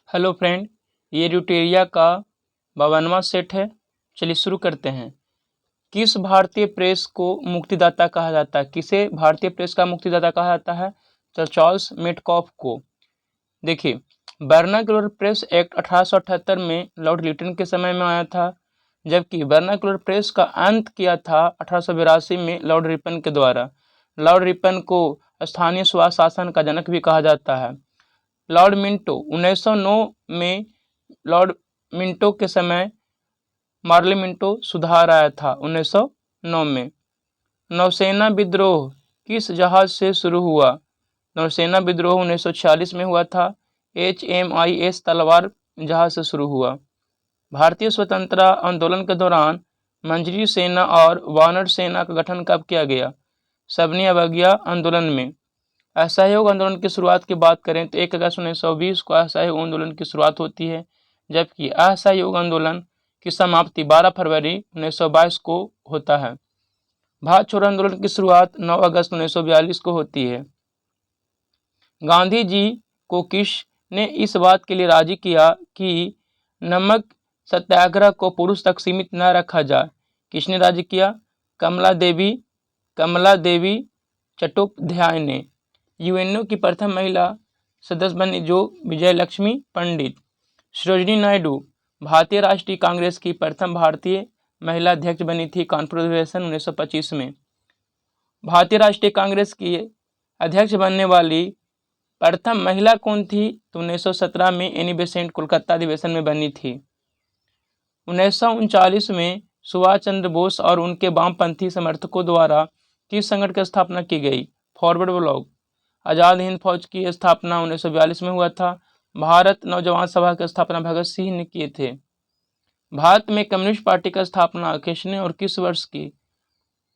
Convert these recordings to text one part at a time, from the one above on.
Hello friend, ये ड्यूटेरिया का 52वां set है। चलिए शुरू करते हैं। किस भारतीय प्रेस को मुक्तिदाता कहा जाता है? किसे भारतीय प्रेस का मुक्तिदाता कहा जाता है? तो चार्ल्स मेटकॉफ को। देखिए, वर्नाक्युलर प्रेस एक्ट 1878 में लॉर्ड लिटन के समय में आया था, जबकि वर्नाक्युलर प्रेस का अंत किया था 1882 में लॉर्ड रिपन के द्वारा। लॉर्ड रिपन को स्थानीय स्वशासन का जनक भी कहा जाता है। लॉर्ड मिंटो 1909 में लॉर्ड मिंटो के समय मार्ले मिंटो सुधार आया था 1909 में। नौसेना विद्रोह किस जहाज से शुरू हुआ? नौसेना विद्रोह 1946 में हुआ था। HMIS तलवार जहाज से शुरू हुआ। भारतीय स्वतंत्रता आंदोलन के दौरान मंजरी सेना और वानर सेना का गठन कब किया गया? सबनी अवज्ञा आंदोलन में। असहयोग आंदोलन की शुरुआत की बात करें तो 1 अगस्त 1920 को असहयोग आंदोलन की शुरुआत होती है, जबकि असहयोग आंदोलन की समाप्ति 12 फरवरी 1922 को होता है। भारत छोड़ो आंदोलन की शुरुआत 9 अगस्त 1942 को होती है। गांधी जी को किसने इस बात के लिए राजी किया कि नमक सत्याग्रह को पुरुष तक सीमित न रखा जाए? किसने राजी किया? कमला देवी चट्टोपाध्याय ने। यूएनओ की प्रथम महिला सदस्य बनी जो विजयलक्ष्मी पंडित। सरोजिनी नायडू भारतीय राष्ट्रीय कांग्रेस की प्रथम भारतीय महिला अध्यक्ष बनी थी कानपुर अधिवेशन 1925 में। भारतीय राष्ट्रीय कांग्रेस की अध्यक्ष बनने वाली प्रथम महिला कौन थी? तो 1917 में एनी बेसेंट कोलकाता अधिवेशन में बनी थी। 1939 में सुभाष चंद्र बोस और उनके वामपंथी समर्थकों द्वारा किस संगठन की स्थापना की गई? Forward block. आज़ाद हिंद फौज की स्थापना 1942 में हुआ था। भारत नौजवान सभा की स्थापना भगत सिंह ने किए थे। भारत में कम्युनिस्ट पार्टी की स्थापना किसने और किस वर्ष की?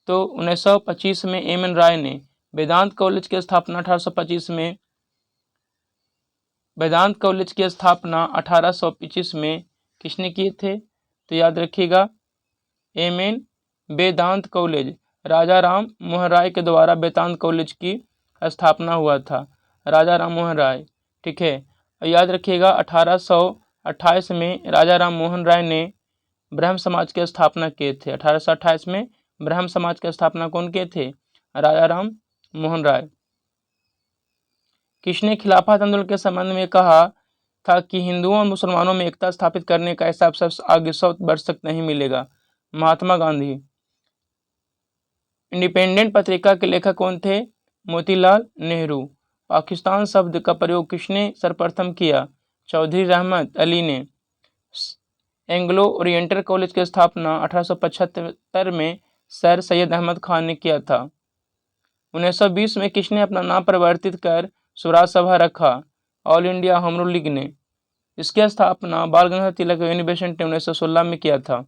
तो 1925 में एम.एन. राय ने। वेदांत कॉलेज की स्थापना 1825 में। वेदांत कॉलेज की स्थापना 1825 में किसने किए थे? तो याद रखिएगा, एम.एन. वेदांत कॉलेज राजा राम मोहन राय के द्वारा वेदांत कॉलेज की स्थापना हुआ था। राजा राम मोहन राय, ठीक है। याद रखिएगा 1828 में राजा राम मोहन राय ने ब्रह्म समाज की स्थापना किए थे। 1828 में ब्रह्म समाज की स्थापना कौन किए थे? राजा राम मोहन राय। किसने खिलाफत आंदोलन के संबंध में कहा था कि हिंदुओं और मुसलमानों में एकता स्थापित करने का ऐसा अवसर आगे 100 वर्ष तक नहीं मिलेगा? महात्मा गांधी। इंडिपेंडेंट पत्रिका के लेखक कौन थे? मोतीलाल नेहरू। पाकिस्तान शब्द का प्रयोग किसने सर्वप्रथम किया? चौधरी रहमत अली ने। एंग्लो ओरिएंटल कॉलेज की स्थापना 1875 में सर सैयद अहमद खान ने किया था। 1920 में किसने अपना नाम परिवर्तित कर स्वराज सभा रखा? All India home rule league ने। इसकी स्थापना बाल गंगाधर तिलक यूनिवर्सिटी ने 1916 में किया था।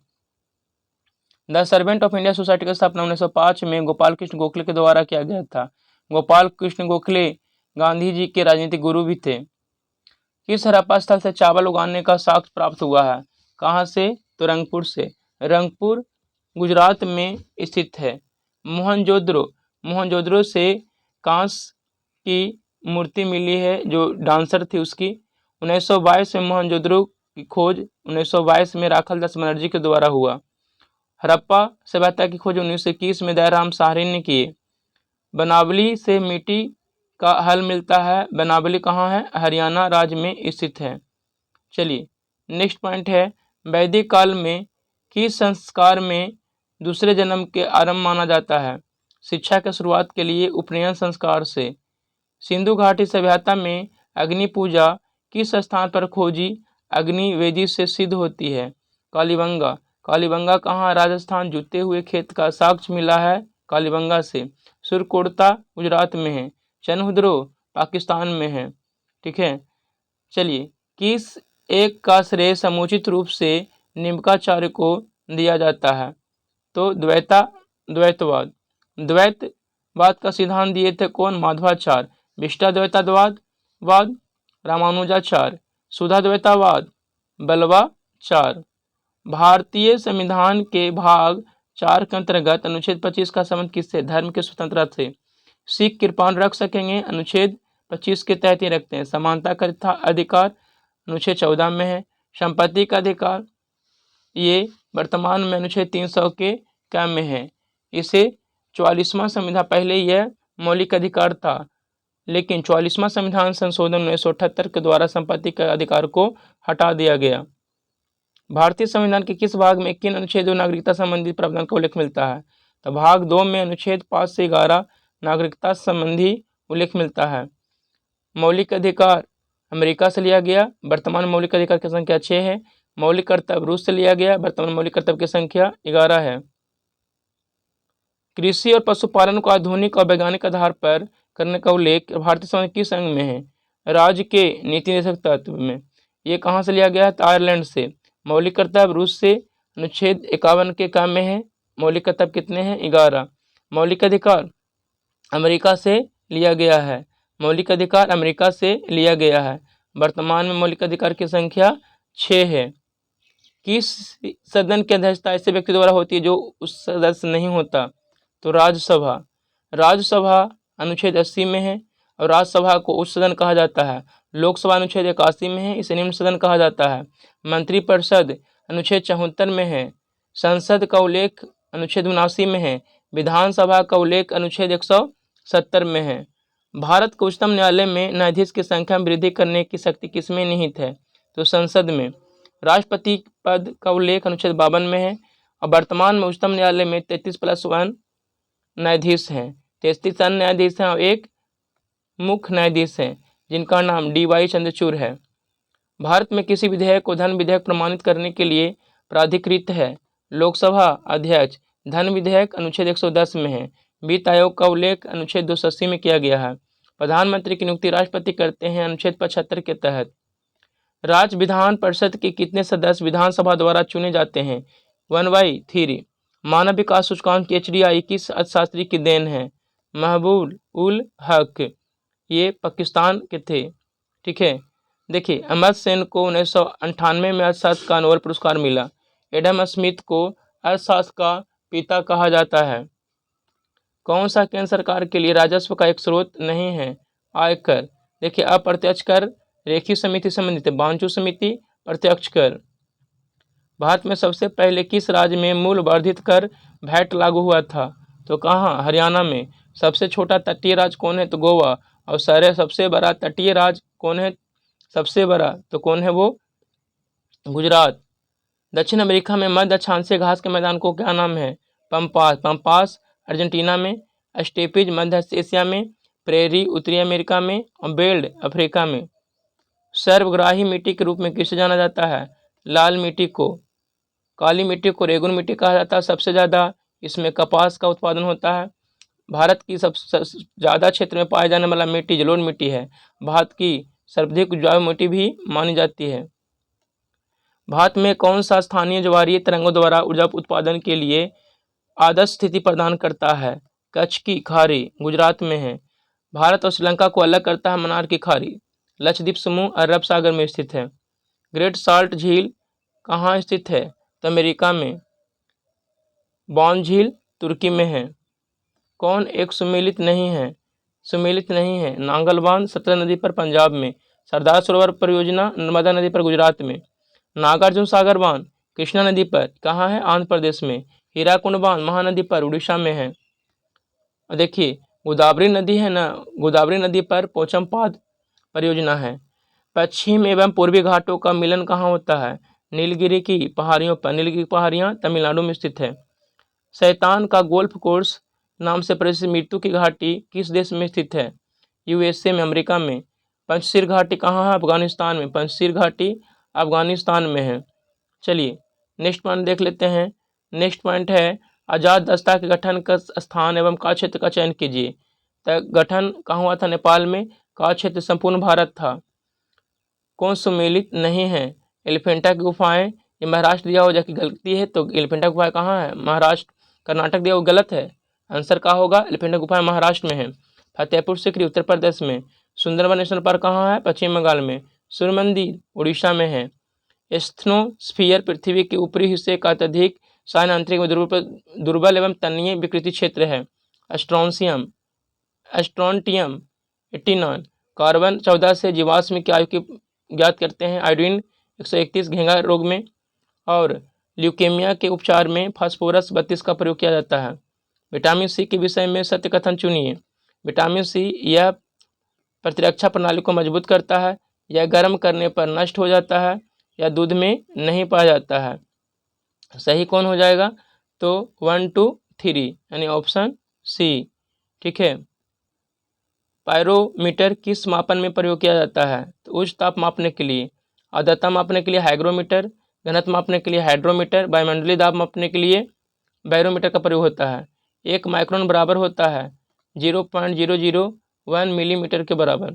The servant of India society की स्थापना 1905 में गोपाल कृष्ण गोखले के द्वारा किया गया था। गोपाल कृष्ण गोखले गांधी जी के राजनीतिक गुरु भी थे। किस हड़प्पा स्थल से चावल उगाने का साक्ष्य प्राप्त हुआ है? कहाँ से? तो रंगपुर से। रंगपुर गुजरात में स्थित है। मोहनजोदड़ो से कांस्य की मूर्ति मिली है जो डांसर थी उसकी। 1922 में मोहनजोदड़ो की खोज 1922 में राखालदास बनर्जी के द्वारा हुआ। हड़प्पा सभ्यता की खोज 1921 में दयाराम साहनी ने की। बनावली से मिट्टी का हल मिलता है। बनावली कहाँ है? हरियाणा राज्य में स्थित है। चलिए नेक्स्ट पॉइंट है, वैदिक काल में किस संस्कार में दूसरे जन्म के आरंभ माना जाता है? शिक्षा की शुरुआत के लिए उपनयन संस्कार से। सिंधु घाटी सभ्यता में अग्नि पूजा किस स्थान पर खोजी अग्नि वेदी से सिद्ध होती है? कालीबंगा। कालीबंगा कहाँ? राजस्थान। जुते हुए खेत का साक्ष्य मिला है कालीबंगा से। सुरकोटता गुजरात में है। चनहुद्रो पाकिस्तान में है, ठीक है। चलिए, किस एक का श्रेय समुचित रूप से निम्बार्क को दिया जाता है? तो द्वैतवाद। द्वैतवाद का सिद्धांत दिए थे कौन? माधवाचार्य। विशिष्टाद्वैतवाद रामानुजाचार्य। शुद्धाद्वैतवाद बल्लवाचार्य। भारतीय संविधान के भाग 4 के अंतर्गत अनुच्छेद 25 का संबंध किससे? धर्म की स्वतंत्रता से। सिख कृपाण रख सकेंगे, अनुच्छेद 25 के तहत ही रखते हैं। समानता का अधिकार, अनुच्छेद 14 में है। संपत्ति का अधिकार ये वर्तमान में अनुच्छेद 300 के क्या में है। इसे 44वां संविधान, पहले यह मौलिक अधिकार था, लेकिन 44वां संविधान संशोधन 1978 के द्वारा संपत्ति के अधिकार को हटा दिया गया। भारतीय संविधान के किस भाग में किन अनुच्छेदों नागरिकता संबंधी प्रावधान का उल्लेख मिलता है। तो भाग 2 में अनुच्छेद 5 से 11 नागरिकता संबंधी उल्लेख मिलता है। मौलिक अधिकार अमेरिका से लिया गया, वर्तमान मौलिक अधिकार की संख्या 6 है। मौलिक कर्तव्य रूस से लिया गया, वर्तमान मौलिक कर्तव्य की संख्या 11 है। कृषि और पशुपालन को आधुनिक और वैज्ञानिक आधार पर करने का उल्लेख भारतीय संविधान किस अंग में है। राज्य के नीति निर्देशक तत्व में। ये कहाँ से लिया गया है। तो आयरलैंड से। मौलिक कर्तव्य रूस से, अनुच्छेद 51 के काम में है। मौलिक कर्तव्य कितने हैं। 11। मौलिक अधिकार अमेरिका से लिया गया है। मौलिक अधिकार अमेरिका से लिया गया है। वर्तमान में मौलिक अधिकार की संख्या 6 है। किस सदन की अध्यक्षता ऐसे व्यक्ति द्वारा होती है जो उस सदस्य नहीं होता। तो राज्यसभा। राज्यसभा अनुच्छेद 80 में है और राज्यसभा को उच्च सदन कहा जाता है। लोकसभा अनुच्छेद 81 में है, इसे निम्न सदन कहा जाता है। मंत्रिपरिषद अनुच्छेद 74 में है। संसद का उल्लेख अनुच्छेद 79 में है। विधानसभा का उल्लेख अनुच्छेद 170 में है। भारत के उच्चतम न्यायालय में न्यायाधीश की संख्या में वृद्धि करने की शक्ति किसमें निहित है। तो संसद में। राष्ट्रपति पद का उल्लेख अनुच्छेद 52 में है और वर्तमान में उच्चतम न्यायालय में 33+1 न्यायाधीश हैं। 33 अन्य न्यायाधीश हैं और एक मुख्य न्यायाधीश हैं जिनका नाम DY चंद्रचूड़ है। भारत में किसी विधेयक को धन विधेयक प्रमाणित करने के लिए प्राधिकृत है। लोकसभा अध्यक्ष। धन विधेयक अनुच्छेद 110 में है। वित्त आयोग का उल्लेख अनुच्छेद 280 में किया गया है। प्रधानमंत्री की नियुक्ति राष्ट्रपति करते हैं अनुच्छेद 75 के तहत। राज्य विधान परिषद के कितने सदस्य विधानसभा द्वारा चुने जाते हैं। 1/3। मानव विकास सूचकांक HDI किस अर्थशास्त्री की देन है। महबूब उल हक। ये पाकिस्तान के थे। ठीक है। देखिए, अमर्त्य सेन को 1998 में अर्थशास्त्र का नोबेल पुरस्कार मिला। एडम स्मिथ को अर्थशास्त्र का पिता कहा जाता है। कौन सा केंद्र सरकार के लिए राजस्व का एक स्रोत नहीं है। आयकर। देखिए, अप्रत्यक्ष कर रेखीय समिति संबंधित है। बांचू समिति। प्रत्यक्ष कर। भारत में सबसे पहले किस राज्य में मूल्य वर्धित कर वैट लागू हुआ था। तो कहाँ। हरियाणा में। सबसे छोटा तटीय राज्य कौन है। तो गोवा। और सबसे बड़ा तटीय राज्य कौन है। सबसे बड़ा तो कौन है वो। गुजरात। दक्षिण अमेरिका में मध्य अक्षांशीय घास के मैदान को क्या नाम है। पंपास। पंपास अर्जेंटीना में। स्टेपीज मध्य एशिया में। प्रेरी उत्तरी अमेरिका में और बेल्ट अफ्रीका में। सर्वग्राही मिट्टी के रूप में किसे जाना जाता है। लाल मिट्टी को। काली मिट्टी को रेगुन मिट्टी कहा जाता है। सबसे ज़्यादा इसमें कपास का उत्पादन होता है। भारत की सबसे ज़्यादा क्षेत्र में पाया जाने वाला मिट्टी जलोढ़ मिट्टी है। भारत की सर्वाधिक उपजाऊ मिट्टी भी मानी जाती है। भारत में कौन सा स्थानीय ज्वारीय तरंगों द्वारा ऊर्जा उत्पादन के लिए आदर्श स्थिति प्रदान करता है। कच्छ की खाड़ी गुजरात में है। भारत और श्रीलंका को अलग करता है मन्नार की खाड़ी। लक्षद्वीप समूह अरब सागर में स्थित है। ग्रेट साल्ट झील कहाँ स्थित है। तो अमेरिका में। बॉन झील तुर्की में है। कौन एक सुमेलित नहीं है। सुमेलित नहीं है। नांगल बांध सतलज नदी पर पंजाब में। सरदार सरोवर परियोजना नर्मदा नदी पर गुजरात में। नागार्जुन सागर बांध कृष्णा नदी पर कहाँ है। आंध्र प्रदेश में। हीराकुंड बांध महानदी पर उड़ीसा में है। देखिए, गोदावरी नदी है ना, गोदावरी नदी पर पोचमपाद परियोजना है। पश्चिम एवं पूर्वी घाटों का मिलन कहाँ होता है। नीलगिरी की पहाड़ियों पर। नीलगिरी पहाड़ियाँ तमिलनाडु में स्थित है। शैतान का गोल्फ कोर्स नाम से प्रसिद्ध मृत्यु की घाटी किस देश में स्थित है। USA में। अमेरिका में। पंचशील घाटी कहाँ है। अफगानिस्तान में। पंचशील घाटी अफगानिस्तान में है। चलिए नेक्स्ट पॉइंट देख लेते हैं। नेक्स्ट पॉइंट है आजाद दस्ता के गठन का स्थान एवं का क्षेत्र का चयन कीजिए। तो गठन कहाँ हुआ था। नेपाल में। का क्षेत्र संपूर्ण भारत था। कौन सुमेलित नहीं है। एलिफेंटा की गुफाएं ये महाराष्ट्र दिया हो जाके गलती है। तो एलिफेंटा गुफाएं कहाँ है। महाराष्ट्र। कर्नाटक दिया वो गलत है। आंसर क्या होगा। एलिफेंटा गुफाएं महाराष्ट्र में है। फतेहपुर सीकरी उत्तर प्रदेश में। सुंदरबन नेशनल पार्क कहाँ है। पश्चिम बंगाल में। सूर्य मंदिर उड़ीसा में है। एस्थ्नोस्फीयर पृथ्वी के ऊपरी हिस्से का अत्यधिक साइन आंतरिक में दुर्बल एवं तन्नीय विकृति क्षेत्र है। एस्ट्रोनशियम एस्ट्रोनटियम 89। कार्बन 14 से जीवाश्म की आयु की ज्ञात करते हैं। आयोडीन 131 घेंगा रोग में और ल्यूकेमिया के उपचार में फास्फोरस 32 का प्रयोग किया जाता है। विटामिन सी के विषय में सत्य कथन चुनिए। विटामिन सी यह प्रतिरक्षा प्रणाली को मजबूत करता है, यह गर्म करने पर नष्ट हो जाता है, या दूध में नहीं पाया जाता है। सही कौन हो जाएगा? तो 1 2 3 यानी ऑप्शन सी। ठीक है। पायरोमीटर किस मापन में प्रयोग किया जाता है? तो उच्च ताप मापने के लिए, आर्द्रता मापने के लिए हाइग्रोमीटर, घनत्व मापने के लिए हाइड्रोमीटर, वायुमंडलीय दाब मापने के लिए बैरोमीटर का प्रयोग होता है। 1 माइक्रोन बराबर होता है 0.001 मिलीमीटर के बराबर।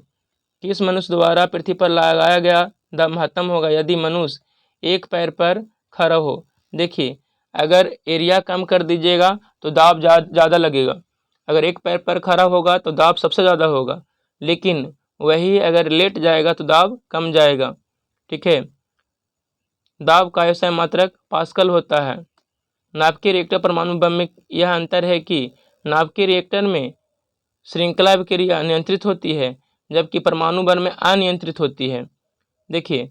किस मनुष्य द्वारा पृथ्वी पर लगाया गया दाब महत्तम होगा यदि मनुष्य एक पैर पर खड़ा हो? देखिए, अगर एरिया कम कर दीजिएगा तो दाब ज़्यादा लगेगा। अगर एक पैर पर खड़ा होगा तो दाब सबसे ज़्यादा होगा, लेकिन वही अगर लेट जाएगा तो दाब कम जाएगा। ठीक है। दाब का SI मात्रक पास्कल होता है। नाभिकीय रिएक्टर परमाणु बम में यह अंतर है कि नाभिकीय रिएक्टर में श्रृंखला अभिक्रिया नियंत्रित होती है, जबकि परमाणु बम में अनियंत्रित होती है। देखिए,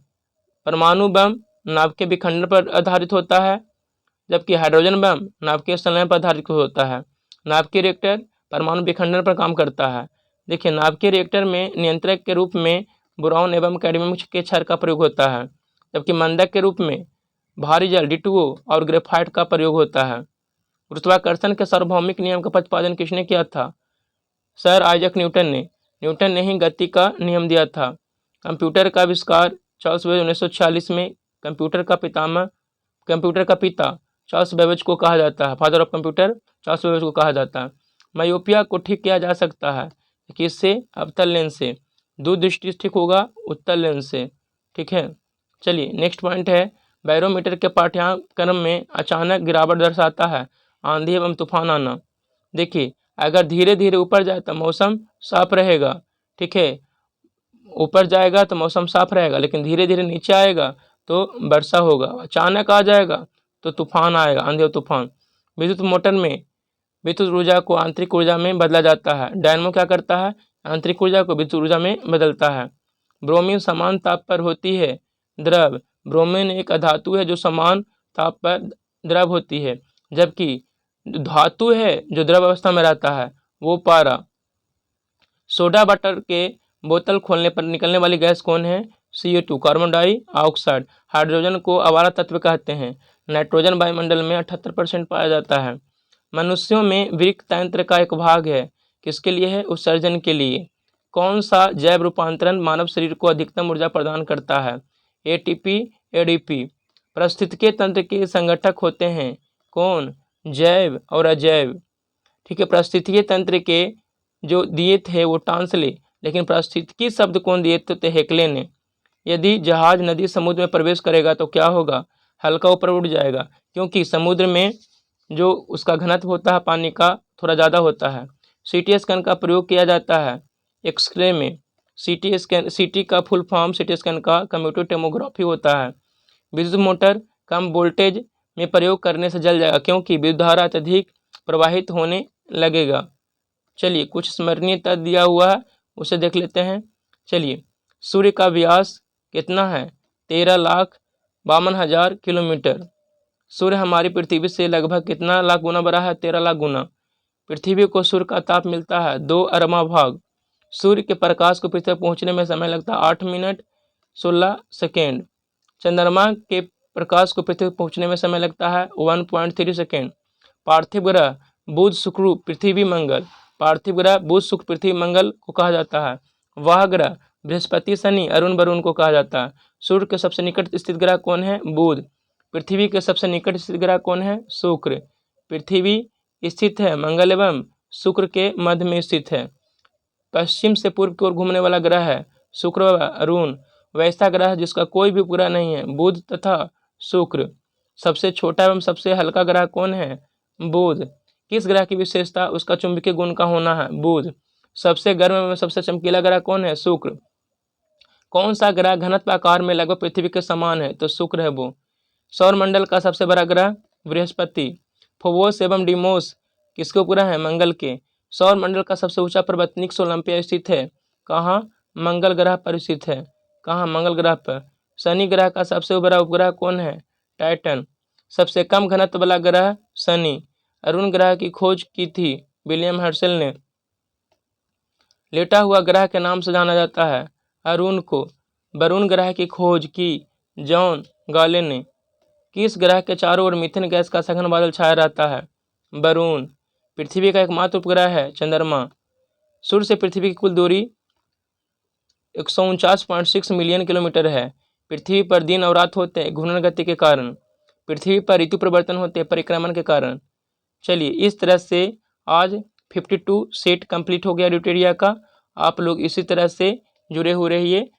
परमाणु बम नाभिकीय विखंडन पर आधारित होता है, जबकि हाइड्रोजन बम नाभिकीय संलयन पर आधारित होता है। नाभिकीय रिएक्टर परमाणु विखंडन पर काम करता है। देखिए, नाभिकीय रिएक्टर में नियंत्रक के रूप में बोरॉन एवं कैडमियम के क्षार का प्रयोग होता है, जबकि मंदक के रूप में भारी जल D2O और ग्रेफाइट का प्रयोग होता है। गुरुत्वाकर्षण के सार्वभौमिक नियम का प्रतिपादन किसने किया था? सर आइजैक न्यूटन ने। न्यूटन ने ही गति का नियम दिया था। कंप्यूटर का आविष्कार चार्ल्स बेबेज 1946 में। कंप्यूटर का पिता चार्ल्स बेबेज को कहा जाता है। Father of computer Charles Babbage को कहा जाता है। मायोपिया को ठीक किया जा सकता है किससे? अवतल लेंस से। दूर दृष्टि ठीक होगा उत्तल लेंस से। ठीक है। चलिए, नेक्स्ट पॉइंट है, बैरोमीटर के पाठ्यक्रम में अचानक गिरावट दर्शाता है आंधी एवं तूफान आना। देखिए, अगर धीरे धीरे ऊपर जाए तो मौसम साफ रहेगा। ठीक है, ऊपर जाएगा तो मौसम साफ रहेगा, लेकिन धीरे धीरे नीचे आएगा तो वर्षा होगा। अचानक आ जाएगा तो तूफान आएगा, आंधी और तूफान। विद्युत मोटर में विद्युत ऊर्जा को आंतरिक ऊर्जा में बदला जाता है। डायनमो क्या करता है? आंतरिक ऊर्जा को विद्युत ऊर्जा में बदलता है। ब्रोमीन समान ताप पर होती है द्रव। ब्रोमीन एक अधातु है जो समान ताप पर द्रव होती है, जबकि धातु है जो द्रव अवस्था में रहता है वो पारा। सोडा वाटर के बोतल खोलने पर निकलने वाली गैस कौन है? CO2 carbon dioxide. हाइड्रोजन को आवारा तत्व कहते हैं। नाइट्रोजन वायुमंडल में 78% पाया जाता है। मनुष्यों में वृक्क तंत्र का एक भाग है, किसके लिए है? उत्सर्जन के लिए। कौन सा जैव रूपांतरण मानव शरीर को अधिकतम ऊर्जा प्रदान करता है? ATP ADP। पारिस्थितिकीय तंत्र के संगठक होते हैं कौन? जैव और अजैव। ठीक है। पारिस्थितिकीय तंत्र के जो दिए थे वो टांसले, लेकिन पारिस्थितिकी शब्द कौन दिए थे? हेक्ले ने। यदि जहाज नदी समुद्र में प्रवेश करेगा तो क्या होगा? हल्का ऊपर उठ जाएगा, क्योंकि समुद्र में जो उसका घनत्व होता है पानी का थोड़ा ज़्यादा होता है। CT स्कैन का प्रयोग किया जाता है एक्सरे में। CT का फुल फॉर्म CT स्कैन का कम्यूटेटिव टोमोग्राफी होता है। विद्युत मोटर कम वोल्टेज में प्रयोग करने से जल जाएगा, क्योंकि विद्युत धारा अत्यधिक प्रवाहित होने लगेगा। चलिए, कुछ स्मरणीय तथ्य दिया हुआ है, उसे देख लेते हैं। चलिए, सूर्य का व्यास कितना है? 13,52,000 किलोमीटर। सूर्य हमारी पृथ्वी से लगभग कितना लाख गुना बड़ा है? 13 लाख गुना। पृथ्वी को सूर्य का ताप मिलता है 2 अरबा भाग। सूर्य के प्रकाश को पृथ्वी पहुंचने में समय लगता है 8 मिनट 16 सेकेंड। चंद्रमा के प्रकाश को पृथ्वी पहुंचने में समय लगता है 1.3 सेकेंड। पार्थिव ग्रह बुध शुक्र पृथ्वी मंगल। पार्थिव ग्रह बुध शुक्र पृथ्वी मंगल को कहा जाता है। वह ग्रह बृहस्पति शनि अरुण वरुण को कहा जाता है। सूर्य के सबसे निकट स्थित ग्रह कौन है? बुध। पृथ्वी के सबसे निकट स्थित ग्रह कौन है? शुक्र। पृथ्वी स्थित है मंगल एवं शुक्र के मध्य में स्थित है। पश्चिम से पूर्व की ओर घूमने वाला ग्रह है शुक्र व अरुण। वैसा ग्रह जिसका कोई भी उपग्रह नहीं है बुध तथा शुक्र। सबसे छोटा एवं सबसे हल्का ग्रह कौन है? बुध। किस ग्रह की विशेषता उसका चुंबकीय गुण का होना है? बुध। सबसे गर्म एवं सबसे चमकीला ग्रह कौन है? शुक्र। कौन सा ग्रह घनत्व आकार में लगभग पृथ्वी के समान है? तो शुक्र है वो। सौरमंडल का सबसे बड़ा ग्रह बृहस्पति। फोबोस एवं डिमोस किसके उपग्रह है? मंगल के। सौरमंडल का सबसे ऊंचा पर्वत निक्स ओलंपिया स्थित है कहाँ? मंगल ग्रह पर स्थित है। कहाँ? मंगल ग्रह पर। शनि ग्रह का सबसे बड़ा उपग्रह कौन है? टाइटन। सबसे कम घनत्व वाला ग्रह? शनि। अरुण ग्रह की खोज की थी विलियम हर्शल ने। लेटा हुआ ग्रह के नाम से जाना जाता है? अरुण को। वरुण ग्रह की खोज की जॉन गाले ने। किस ग्रह के चारों ओर मीथेन गैस का सघन बादल छाया रहता है? वरुण। पृथ्वी का एकमात्र उपग्रह है चंद्रमा। सूर्य से पृथ्वी की कुल दूरी 149.6 मिलियन किलोमीटर है। पृथ्वी पर दिन और रात होते हैं घूर्णन गति के कारण। पृथ्वी पर ऋतु परिवर्तन होते हैं परिक्रमण के कारण। चलिए, इस तरह से आज 52 सेट कंप्लीट हो गया ड्यूटेरिया का। आप लोग इसी तरह से जुड़े हुए रहिए।